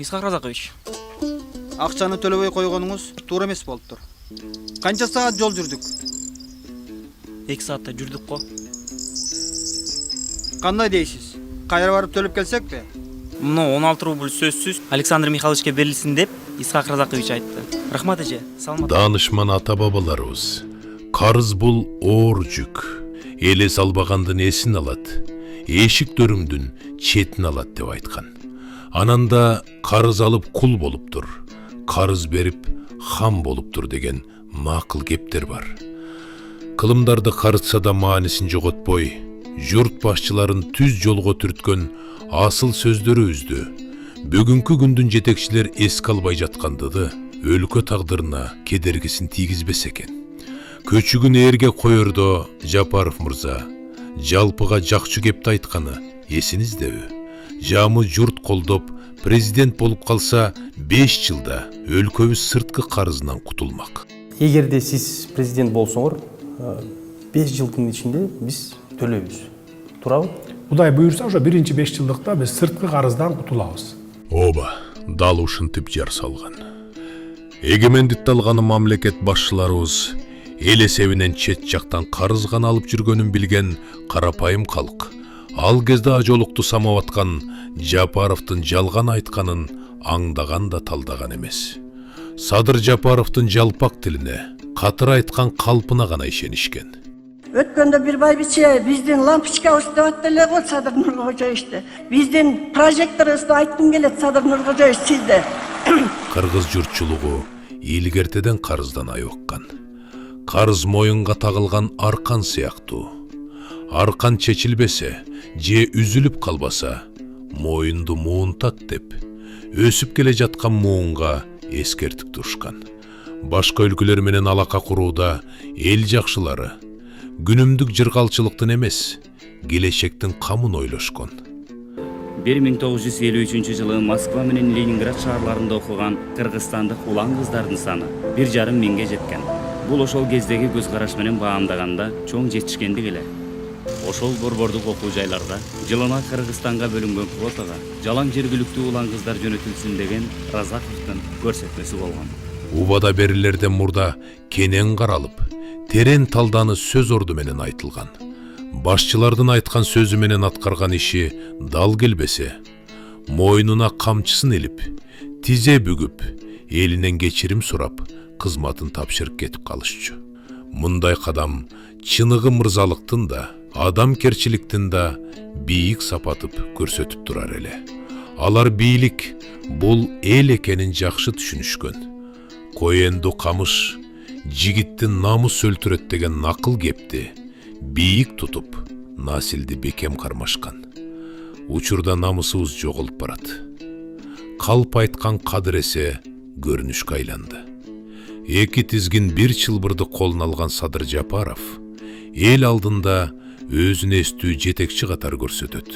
Исхак Разакович. Акчаны төлөбөй койгонуңуз туура эмес болуптур. Канча саат жол жүрдүк? 2 саатта жүрдүк го. Кандай дейсиз? Кайра барып төлөп келсекпи? Мына 16 рубль сөзсүз Александр Михайловичке берилсин деп Исхак Разакович айтты. Рахмат эже, саламат. Данышман ата-бабаларыбыз, карыз бул оор жүк. Эле салбагандын эсин алат, эшик төрүмдүн четин алат деп айткан. Ананда карыз алып кул болуптур, карыз берип хам болуптур деген макыл кептер бар. Кылымдарды карытса да маанисин жоготпой, журт башчыларын түз жолго түрткөн асыл сөздөрүбүздү бүгүнкү күндүн жетекчилер эске албай жаткандыгы өлкө тагдырына кедергисин тийгизбесе экен. Көчүгүн ээрге коердо Жапаров мырза жалпыга жакчы кепти айтканы эсиңиздеби? Жамы журт колдоп президент болуп калса 5 жылда өлкөбүз сырткы карызынан кутулмак. Эгерде сиз президент болсоңор, 5 жылдын ичинде биз төлөйбүз. Туурабы? Кудай буюрса, ошо 1-5 жылдыкта биз сырткы карыздан кутулабыз. Оба, дал ушинтип жар салган. Эгемендикти алган мамлекет башчыларыбыз эл эсебинен чет жактан карыз гана алып жүргөнүн билген карапайым калк ал кезде ажолукту самап аткан Жапаровдун жалган айтканын аңдаган да талдаган эмес. Садыр Жапаровдун жалпак тилине, катыр айткан калпына гана ишенишкен. Өткөндө бир байбиче биздин лампочкабыз деп атты эле го Садыр Нуркожоевичти. Биздин прожекторубузду айткым келет Садыр Нуркожоевич сизде. Кыргыз журтчулугу илгертеден карыздан айыккан. Карыз моюнга тагылган аркан сыяктуу. Аркан чечилбесе же үзүлүп калбаса, моюнду муунтат деп өсүп келе жаткан муунга эскертип турушкан. Башка өлкөлөр менен алака курууда эл жакшылары күнүмдүк жыргалчылыктын эмес, келечектин камын ойлошкон. 1953 Москва менен Ленинград шаарларында окуган кыргызстандык улан кыздардын саны 1,5 миңге жеткен. Бул ошол кездеги көз караш менен баамдаганда чоң жетишкендик эле. Ошол борбордук окуу жайларда жылына Кыргызстанга бөлүнгөн квотага жалаң жергиликтүү улан кыздар жөнөтүлсүн деген Разаковдун көрсөтмөсү болгон. Убада берилерден мурда кенен каралып, терен талданы сөз орду менен айтылган. Башчылардын айткан сөзү менен аткарган иши дал келбесе, мойнуна камчысын илип, тизе бүгүп, элинен кечирим сурап, кызматын тапшырып кетип калышчу. Мындай кадам чыныгы мырзалыктын да, адамкерчиликтин да бийик сапатып көрсөтүп турар эле. Алар бийлик бул эл экенин жакшы түшүнүшкөн. Коенду камыш жигиттин намыс өлтүрөт деген накыл кепти бийик тутуп, насилди бекем кармашкан. Учурда намысыбыз жоголуп барат. Калп айткан кадыр эсе көрүнүшкө айланды. Эки тизгин бир чылбырды колуна алган Садыр Жапаров эл алдында өзүн эстүү жетекчи катар көрсөтөт.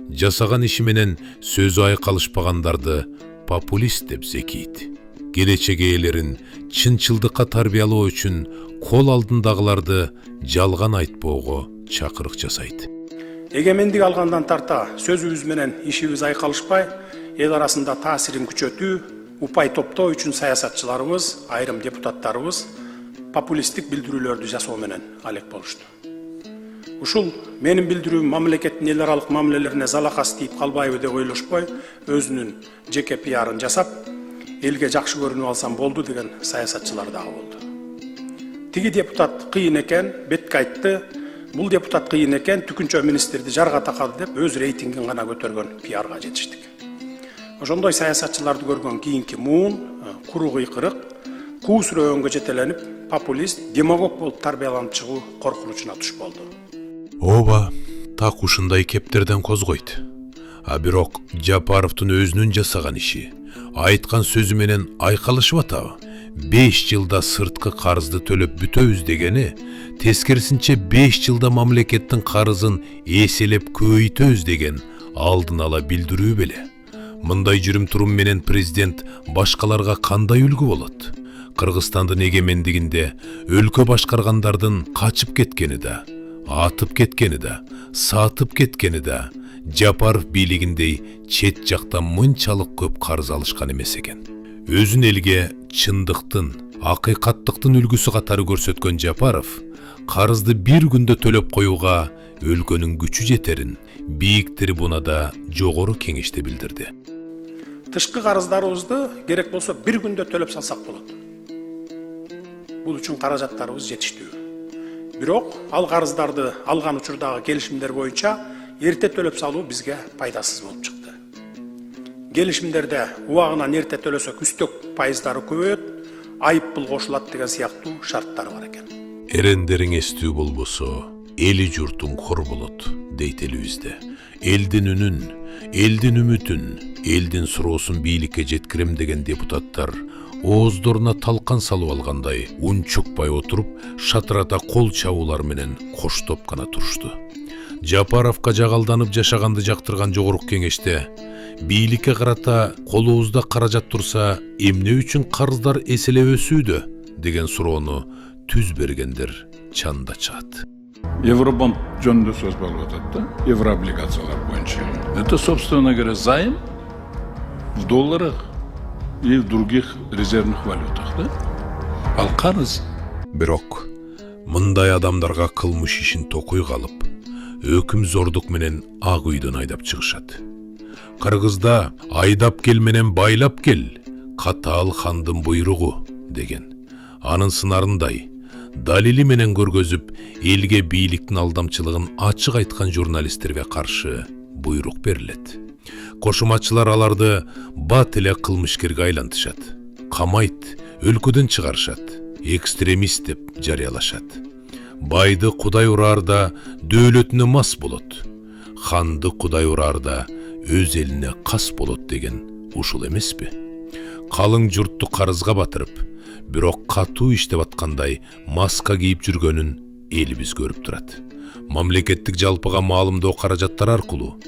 Жасаган иши менен сөзү айкалышпагандарды популист деп зекийт. Келечек ээлерин чынчылдыкка тарбиялоо үчүн кол алдындагыларды жалган айтпоого чакырык жасайт. Эгемендик алгандан тарта сөзүбүз менен ишибиз айкалышпай, эл арасында таасирин күчөтүү, упай топтоо үчүн саясатчыларыбыз, айрым депутаттарыбыз популисттик билдирүүлөрдү жасоо менен алек болушту. Ушул менин билдирүүм мамлекеттин эл аралык мамилелерине залакас тийип калбайбы деп ойлошпой, өзүнүн жеке пиарын жасап, элге жакшы көрүнүп алсам болду деген саясатчылар дагы болду. Тиги депутат кыйын экен, бетке айтты. Бул депутат кыйын экен, түкүнчө министрди жарга такады деп өз рейтингин гана көтөргөн пиарга жетиштик. Ошондой саясатчыларды көргөн кийинки муун, куру кыйкырык, куу сүрөөнгө жетеленип, популист, демагог болуп тарбияланып чыгуу коркунучуна туш болду. Оба, так ушундай кептерден козгойт. А бирок Жапаровдун өзүнүн жасаган иши, айткан сөзү менен айкалышып атабы? 5 жылда сырткы карызды төлөп бүтөбүз дегени, тескерисинче 5 жылда мамлекеттин карызын эселеп көбөйтөбүз деген алдын ала билдирүү беле. Мындай жүрүм турум менен президент башкаларга кандай үлгү болот? Кыргызстандын эгемендигинде өлкө башкаргандардын качып кеткени да, атып кеткени да, сатып кеткени да Жапаров бийлигиндей чет жактан мынчалык көп карыз алышкан эмес экен. Өзүн элге чындыктын, акыйкаттыктын үлгүсү катары көрсөткөн Жапаров карызды бир күндө төлөп коюуга өлкөнүн күчү жетерин бийик трибунада жогору кеңеште билдирди. Тышкы карыздарыбызды керек болсо бир күндө төлөп салсак болот. Бул үчүн каражаттарыбыз жетиштүү. Бирок ал карыздарды алган учурдагы келишимдер боюнча эрте төлөп салуу бизге пайдасыз болуп чыкты. Келишимдерде убагынан эрте төлөсөк үстөк пайыздары көбөйөт, айып пул кошулат деген сыяктуу шарттар бар экен. Эрендериң эстүү болбосо, эли журтуң хор болот, дейт элибизде. Элдин үнүн, элдин үмүтүн, элдин суроосун бийликке жеткирем деген депутаттар ооздоруна талкан салып алгандай унчукпай отуруп, шатырата кол чабуулар менен коштоп гана турушту. Жапаровка жагалданып жашаганды жактырган жогорку кеңеште бийликке карата колубузда каражат турса, эмне үчүн карыздар эселеп өсүүдө деген суроону түз бергендер чанда чаат. Евробонд жөнүндө сөз болуп атат да, еврооблигациялар боюнча. Это, собственно говоря, займ в долларах и в других резервных валютах, да? Ал карыз. Бирок мындай адамдарга кылмыш ишин токуй калып, өкүм зордук менен ак үйдөн айдап чыгышат. Кыргызда айдап кел менен байлап кел, катаал хандын буйругу деген. Анын сынарындай далили менен көргөзүп, элге бийликтин алдамчылыгын ачык айткан журналисттерге каршы буйрук берилет. Кошуматчылар аларды бат эле кылмышкерге айлантышат. Камайт, өлкөдөн чыгарышат, экстремист деп жарыялашат. Байды кудай ураарда дөөлөтүнө мас болот. Ханды кудай ураарда өз элине кас болот деген ушул эмеспи? Калың журтту карызга батырып, бирок катуу иштеп аткандай маска кийип жүргөнүн элибиз көрүп турат. Мамлекеттик жалпыга маалымдоо каражаттар аркылуу,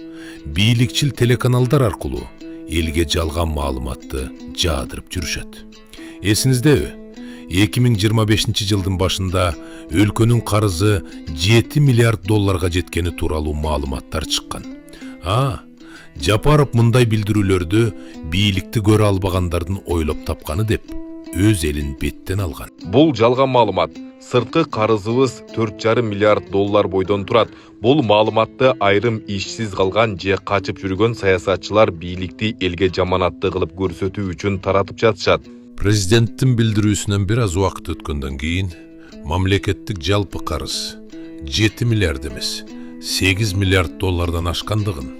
бийликчил телеканалдар аркылуу элге жалган маалыматты жаадырып жүрүшөт. Эсиңиздеби? 2025 жылдын башында өлкөнүн карызы 7 миллиард долларга жеткени тууралуу маалыматтар чыккан. Жапаров мындай билдирүүлөрдү бийликти көрө албагандардын ойлоп тапканы деп өз элин беттен алган. Бул жалган маалымат. Сырткы карызыбыз 4,5 миллиард доллар бойдон турат. Бул маалыматты айрым ишсиз калган же качып жүргөн саясатчылар бийликти элге жаманатты кылып көрсөтүү үчүн таратып жатышат. Президенттин билдирүүсүнөн бир аз убакыт өткөндөн кийин мамлекеттик жалпы карыз 7 миллиард эмес, 8 миллиард доллардан ашкандыгын,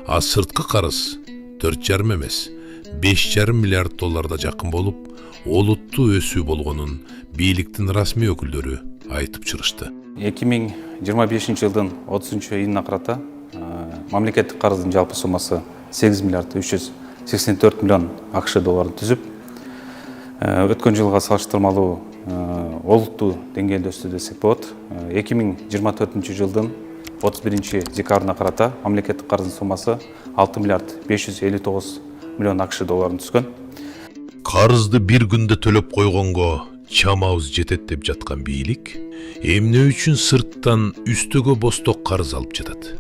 а сырткы карыз 4,5 эмес, 5,5 миллиард долларда жакын болуп, олуттуу өсүү болгонун бийликтин расмий өкүлдөрү айтып чыгышты. 2025 жылдын 30 июнуна карата мамлекеттик карыздын жалпы суммасы 8 миллиард 384 миллион АКШ долларын түзүп, өткөн жылга салыштырмалуу олуттуу деңгээлде өстү десек болот. 2024 жылдын 31 декабрына карата мамлекеттик карыздын суммасы 6 миллиард 559 миллион АКШ долларын түзгөн. Карызды бир күндө төлөп койгонго чамабыз жетет деп жаткан бийлик эмне үчүн сырттан үстөгө босток карыз алып жатат?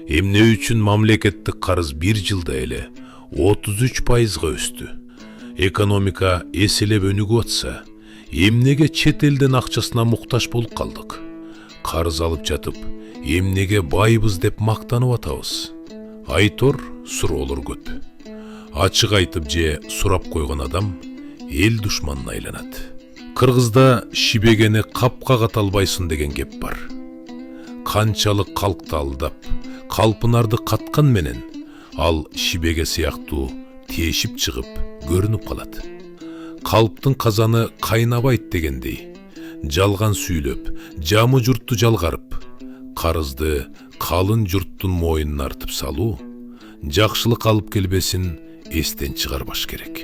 Эмне үчүн мамлекеттик карыз бир жылда эле 33%га өстү? Экономика эселеп өнүгүп атса, эмнеге чет элден акчасына муктаж болуп калдык? Карыз алып жатып, эмнеге байбыз деп мактанып атабыз? Айтор суроолор көп. Ачык айтып же сурап койгон адам эл душманына айланат. Кыргызда шибегени капка ката албайсың деген кеп бар. Канчалык калкты алдап, калпынарды каткан менен ал шибеге сыяктуу тешип чыгып көрүнүп калат. Калптын казаны кайнабайт дегендей, жалган сүйлөп, жамы журтту жалгарып, карызды калын журттун моюнуна артып салуу жакшылык алып келбесин эстен чыгарбаш керек.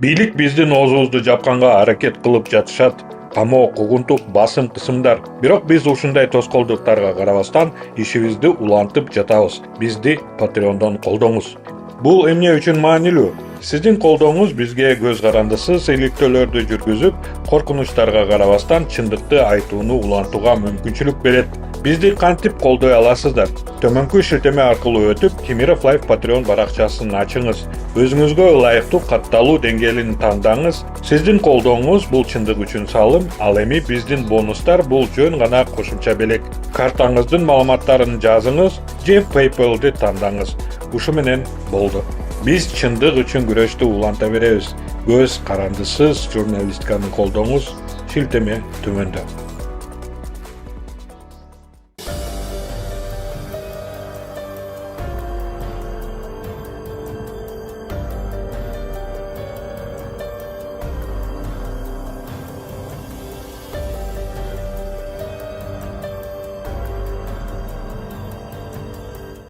Бийлик биздин оозубузду жапканга аракет кылып жатышат. Камоо, кугунтук, басым кысымдар. Бирок биз ушундай тоскоолдуктарга карабастан ишибизди улантып жатабыз. Бизди Patreon'дан колдоңуз. Бул эмне үчүн маанилүү? Сиздин колдооңуз бизге көз карандысыз иликтөөлөрдү жүргүзүп, коркунучтарга карабастан чындыкты айтууну улантууга мүмкүнчүлүк берет. Бизди кантип колдой аласыздар? Төмөнкү шилтеме аркылуу өтүп, Кемиров Лайф Patreon баракчасын ачыңыз. Өзүңүзгө ылайыктуу катталуу деңгээлин тандаңыз. Сиздин колдооңуз бул чындык үчүн салым, ал эми биздин бонустар бул жөн гана кошумча белек. Картаңыздын маалыматтарын жазыңыз же PayPal'ды тандаңыз. Ушу менен болду. Биз чындык үчүн күрөштү уланта беребиз. Көз карандысыз журналистканы колдооңуз, шилтеме төмөндө.